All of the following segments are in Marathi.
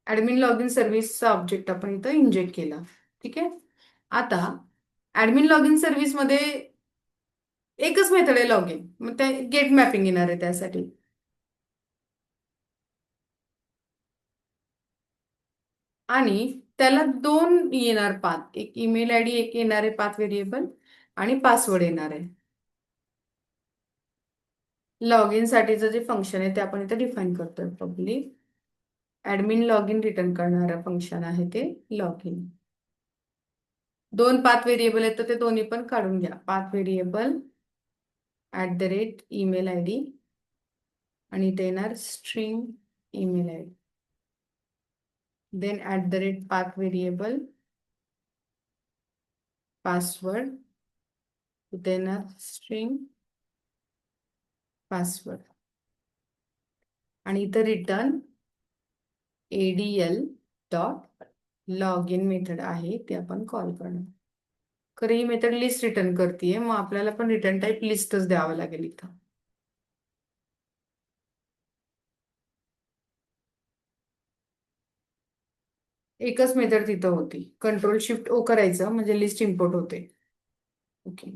ऍडमिन लॉग इन सर्व्हिसचा ऑब्जेक्ट आपण इथं इंजेक्ट केला. ठीक आहे. आता ऍडमिन लॉग इन सर्व्हिस मध्ये एकच मेथड आहे लॉग इन, मग ते गेट मॅपिंग येणार आहे त्यासाठी. आणि त्याला दोन येणार पाथ, एक ईमेल आयडी एक येणार आहे पाथ व्हेरिएबल, आणि पासवर्ड येणार आहे. लॉग इन साठीचं जे फंक्शन आहे ते आपण इथे डिफाईन करतोय. Public admin log in return करणारं फंक्शन आहे ते लॉग इन. दोन पाथ व्हेरिएबल आहेत तर ते दोन्ही पण काढून घ्या. पाथ व्हेरिएबल @email ID आणि इथे येणार string email I D. Then @path variable password, इथे येणार स्ट्रिंग पासवर्ड, आणि इथं return ADL dot log in method आहे ते आपण कॉल करणार. खरं ही मेथड लिस्ट रिटर्न करते, मग आपल्याला पण रिटर्न टाईप लिस्टच द्यावं लागेल इथं. एकच मेथड तिथं होती. Ctrl+Shift+O करायचं म्हणजे लिस्ट इम्पोर्ट होते. ओके.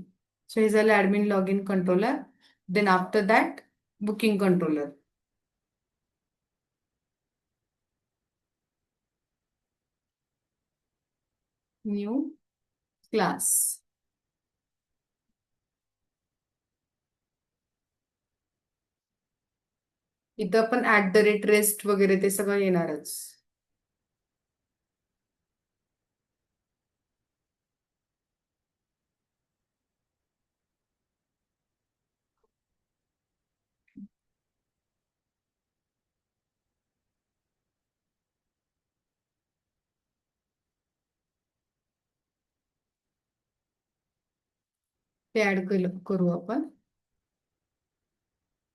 सो हे झालं admin log in controller. Then after that booking controller. New class. इथं पण @rest वगैरे ते सगळं येणारच. ते ऍड करू आपण.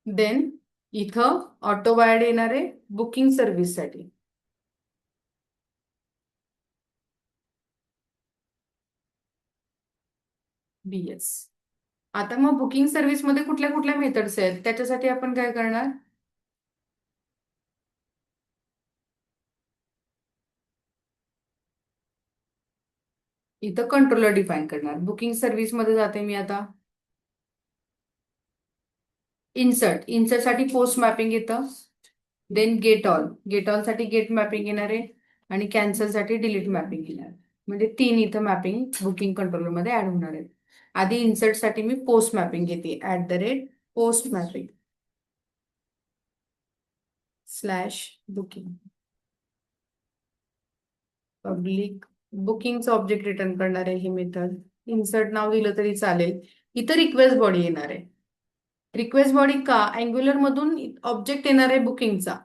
देन इथं ऑटो वायर्ड येणार आहे बुकिंग सर्व्हिससाठी. BS. आता मग बुकिंग सर्व्हिस मध्ये कुठल्या कुठल्या मेथड्स आहेत त्याच्यासाठी आपण काय करणार? इथं कंट्रोलर डिफाईन करणार. बुकिंग सर्व्हिस मध्ये जाते मी आता. इन्सर्ट साठी पोस्ट मॅपिंग येतं. देन गेट ऑल साठी गेट मॅपिंग येणार आहे, आणि कॅन्सल साठी डिलीट मॅपिंग येणार आहे. म्हणजे तीन इथं मॅपिंग बुकिंग कंट्रोलर मध्ये ऍड होणार आहेत. आधी इन्सर्ट साठी मी पोस्ट मॅपिंग घेते. @Post mapping /booking. Public बुकिंगचं object return करणार आहे ही मेथड. इन्सर्ट नाव दिलं तरी चालेल. इथं रिक्वेस्ट बॉडी येणार आहे. रिक्वेस्ट बॉडी का? अँग्युलर मधून ऑब्जेक्ट येणार आहे बुकिंगचा,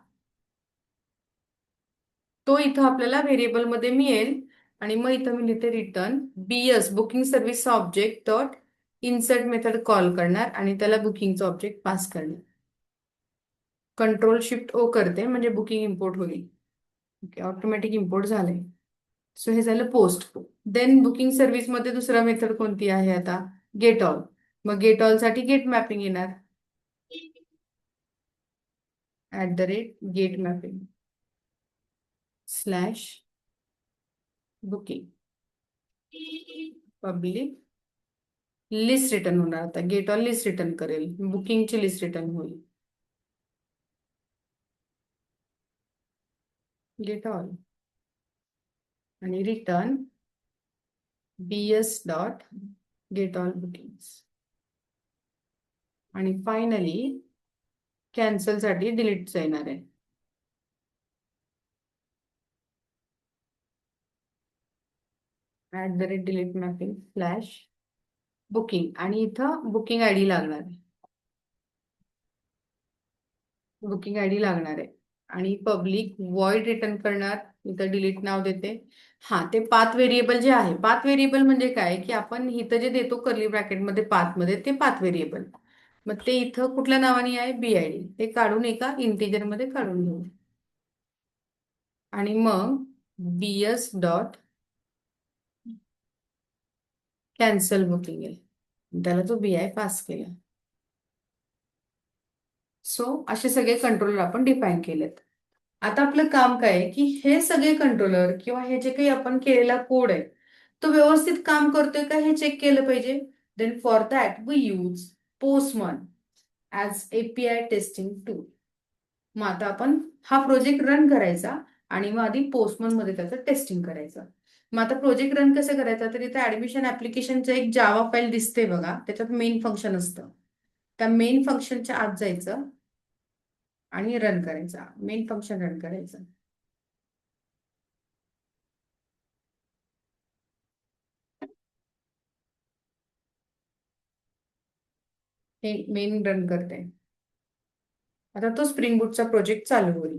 तो इथं आपल्याला व्हेरिएबल मध्ये मिळेल. आणि मग इथं मी लिहिते रिटर्न BS बुकिंग सर्व्हिसचा object dot insert method call करणार आणि त्याला बुकिंगचा ऑब्जेक्ट पास करणार. Ctrl+Shift+O करते म्हणजे बुकिंग इम्पोर्ट होईल. ओके, ऑटोमॅटिक इम्पोर्ट झालंय. सो हे झालं पोस्ट. देन बुकिंग सर्व्हिस मध्ये दुसरा मेथड कोणती आहे आता? Get all. मग गेट ऑल साठी गेट मॅपिंग येणार. @Get mapping /booking. Public list return होणार. आता गेट ऑल लिस्ट रिटर्न करेल, बुकिंगची लिस्ट रिटर्न होईल. गेट ऑल आणि return BS dot get all bookings. आणि फायनली कॅन्सल साठी डिलीटचा येणार आहे. @डिलीट मॅपिंग /बुकिंग, आणि इथं बुकिंग आयडी लागणार आहे. बुकिंग आयडी लागणार आहे. आणि पब्लिक वॉइड रिटर्न करणार. इथं डिलीट नाव देते. हा, ते पाथ व्हेरिएबल जे आहे, पाथ व्हेरिएबल म्हणजे काय की आपण इथं जे देतो कर्ली ब्रॅकेटमध्ये पाथ मध्ये, ते पाथ व्हेरिएबल. मग ते इथं कुठल्या नावाने आहे? BID. ते काढून एका इंटिजर मध्ये काढून घेऊ. आणि मग BS डॉट कॅन्सल बुकिंग आहे, त्याला तो BI पास केला. सो असे सगळे कंट्रोलर आपण डिफाईन केलेत. आता आपलं काम काय आहे की हे सगळे कंट्रोलर किंवा हे जे काही आपण केलेला कोड आहे तो व्यवस्थित काम करतोय का हे चेक केलं पाहिजे. Then for that we use Postman as API testing tool. मग आता आपण हा प्रोजेक्ट रन करायचा आणि मग आधी पोस्टमन मध्ये त्याचं टेस्टिंग करायचं. मग आता प्रोजेक्ट रन कसं करायचं तर इथे ऍडमिशन ऍप्लिकेशनचं एक जावा फाईल दिसते बघा, त्याच्यात मेन फंक्शन असतं. त्या मेन फंक्शनच्या आत जायचं आणि रन करायचा, मेन फंक्शन रन करायचं. हे मेन रन करते. आता तो स्प्रिंग बूटचा प्रोजेक्ट चालू होईल.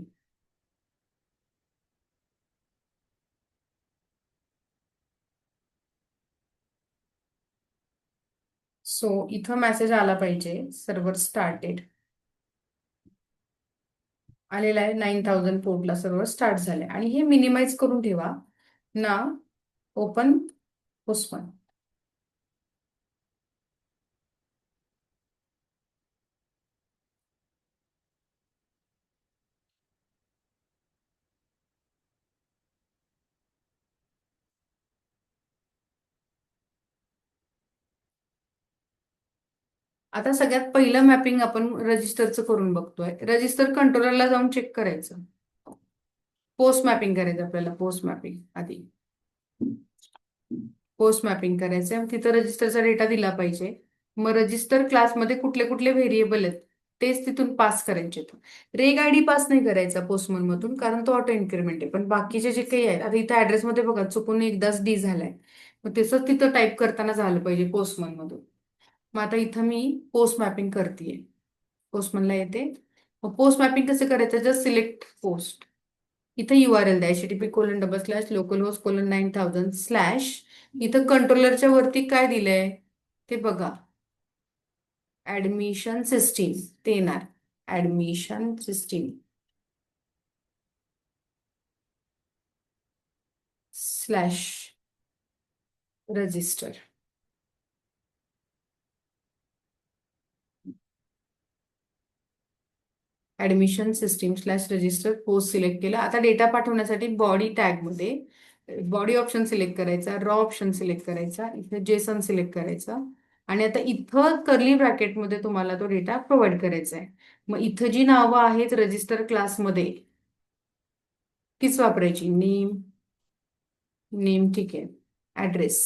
सो इथं मेसेज आला पाहिजे सर्व्हर स्टार्टेड. आलेला आहे 9000 पोर्टला सर्व्हर स्टार्ट झाले आणि हे मिनिमाइज करून ठेवा ना. Open postman. आता सगळ्यात पहिलं मॅपिंग आपण रजिस्टरचं करून बघतोय. रजिस्टर कंट्रोलरला जाऊन चेक करायचं. पोस्ट मॅपिंग करायचं आपल्याला, पोस्ट मॅपिंग आधी. पोस्ट मॅपिंग करायचं तिथं रजिस्टरचा डेटा दिला पाहिजे. मग रजिस्टर क्लासमध्ये कुठले कुठले व्हेरिएबल आहेत तेच तिथून पास करायचे. रेग आयडी पास नाही करायचा पोस्टमन मधून कारण तो ऑटो इन्क्रीमेंट आहे. पण बाकीचे जे काही आहेत आता इथं ऍड्रेस मध्ये बघा चुकून एकदाच डी झालाय. मग तसंच तिथं टाईप करताना झालं पाहिजे पोस्टमन मधून. मग आता इथं मी पोस्ट मॅपिंग करतेय. पोस्टमनला येते. मग पोस्ट मॅपिंग कसं करायचं, जस्ट सिलेक्ट पोस्ट. इथं URL द्या http://localhost:9000/ इथं कंट्रोलरच्या वरती काय दिलंय ते बघा. ऍडमिशन सिस्टीम ते येणार. Admission system slash register. Admission system slash register post select केला. आता डेटा पाठवण्यासाठी बॉडी टॅग मध्ये बॉडी ऑप्शन सिलेक्ट करायचा, रॉ ऑप्शन सिलेक्ट करायचा, इथे जेसन सिलेक्ट करायचा आणि आता इथं कर्ली ब्रॅकेटमध्ये तुम्हाला तो डेटा प्रोव्हाइड करायचा आहे. मग इथं जी नावं आहेत रजिस्टर क्लासमध्ये तीच वापरायची. नेम, नेम ठीक आहे. Address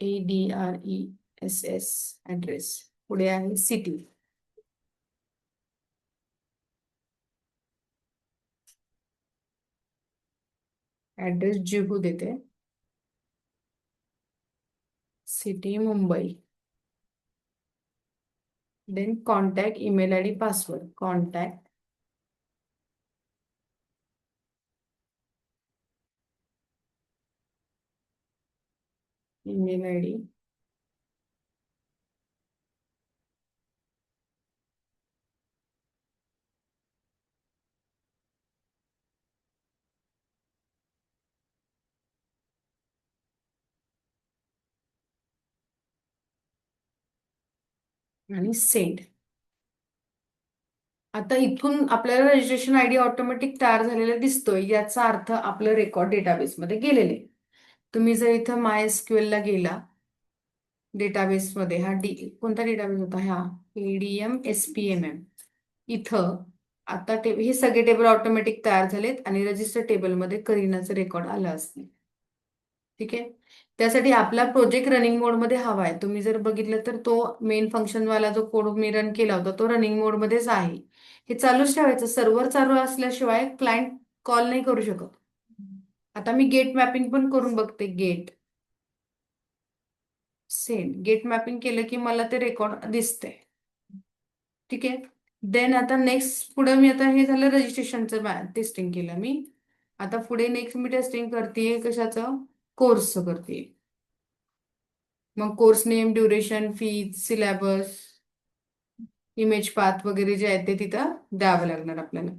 ADRESS address. पुढे आहे सिटी. ऍड्रेस जुहू देते. City Mumbai. Then contact, email ID, password. Contact, email ID, आणि सेंड. आता इथून आपल्याला रजिस्ट्रेशन आयडी ऑटोमॅटिक तयार झालेला दिसतोय, याचा अर्थ आपलं रेकॉर्ड डेटाबेसमध्ये गेलेले. तुम्ही जर इथं MySQL ला गेला, डेटाबेसमध्ये हा कोणता डेटाबेस होता, हा ADM SPMM. इथं आता हे सगळे टेबल ऑटोमॅटिक तयार झालेत आणि रजिस्टर टेबलमध्ये करीनाचं रेकॉर्ड आलं असते. ठीक आहे. त्यासाठी आपला प्रोजेक्ट रनिंग मोडमध्ये हवा आहे. तुम्ही जर बघितलं तर तो मेन फंक्शन वाला जो कोड मी रन केला होता तो रनिंग मोडमध्येच आहे. हे चालूच ठेवायचं. सर्व्हर चालू असल्याशिवाय क्लायंट कॉल नाही करू शकत. आता मी गेट मॅपिंग पण करून बघते. Gate send. गेट मॅपिंग केलं की मला ते रेकॉर्ड दिसते. ठीक आहे. देन आता नेक्स्ट पुढे मी आता हे झालं रजिस्ट्रेशनचं टेस्टिंग केलं मी. आता पुढे नेक्स्ट मी टेस्टिंग करते कशाचं, कोर्सचं करते. मग course name, duration, fees, syllabus, image path वगैरे जे आहे ते तिथं द्यावं लागणार आपल्याला.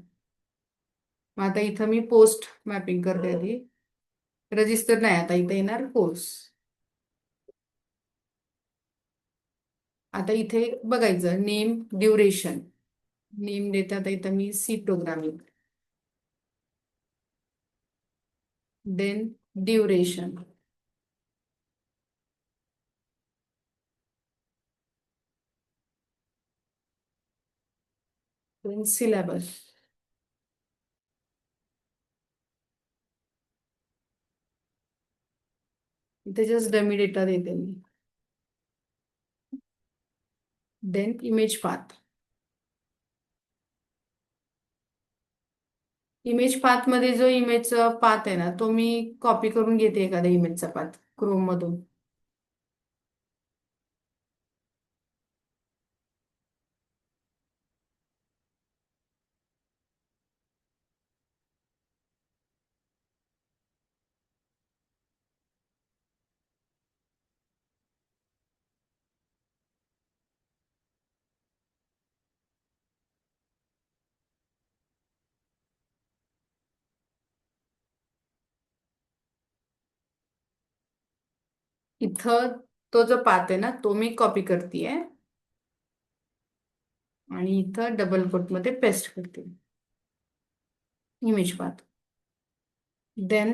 मग आता इथं मी पोस्ट मॅपिंग करते आधी. रजिस्टर नाही, आता इथे येणार कोर्स. आता इथे बघायचं नेम, ड्युरेशन. नेम देतात इथं मी C programming. Then duration. Then syllabus. इथे जस्ट डमी डेटा देते मी. Then image path. Image path मध्ये जो इमेजचा पाथ आहे ना, तो मी कॉपी करून घेते एखाद्या इमेजचा पाथ क्रोम मधून. इथं तो जो पाथ आहे ना, तो मी कॉपी करतेय आणि इथं डबल कोट मध्ये पेस्ट करते. Image path. देन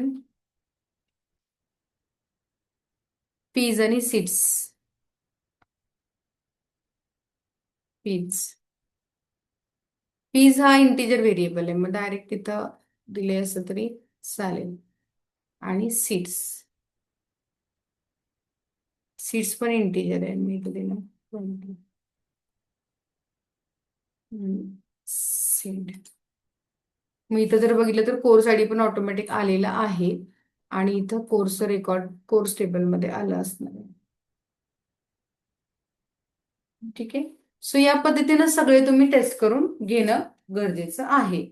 पीज आणि सीड्स. पीज. पीज हा इंटिजर व्हेरिएबल आहे, मग डायरेक्ट तिथं दिले असं तरी चालेल. आणि सीड्स. सीड्स पण इंटिजर आहे, मी इथं दिलं 20. सीड. मी इथं जर बघितलं तर कोर्स आयडी पण ऑटोमॅटिक आलेला आहे. आणि इथं कोर्स रेकॉर्ड कोर्स टेबल मध्ये आलं असणार आहे. ठीक आहे. सो या पद्धतीनं सगळे तुम्ही टेस्ट करून घेणं गरजेचं आहे.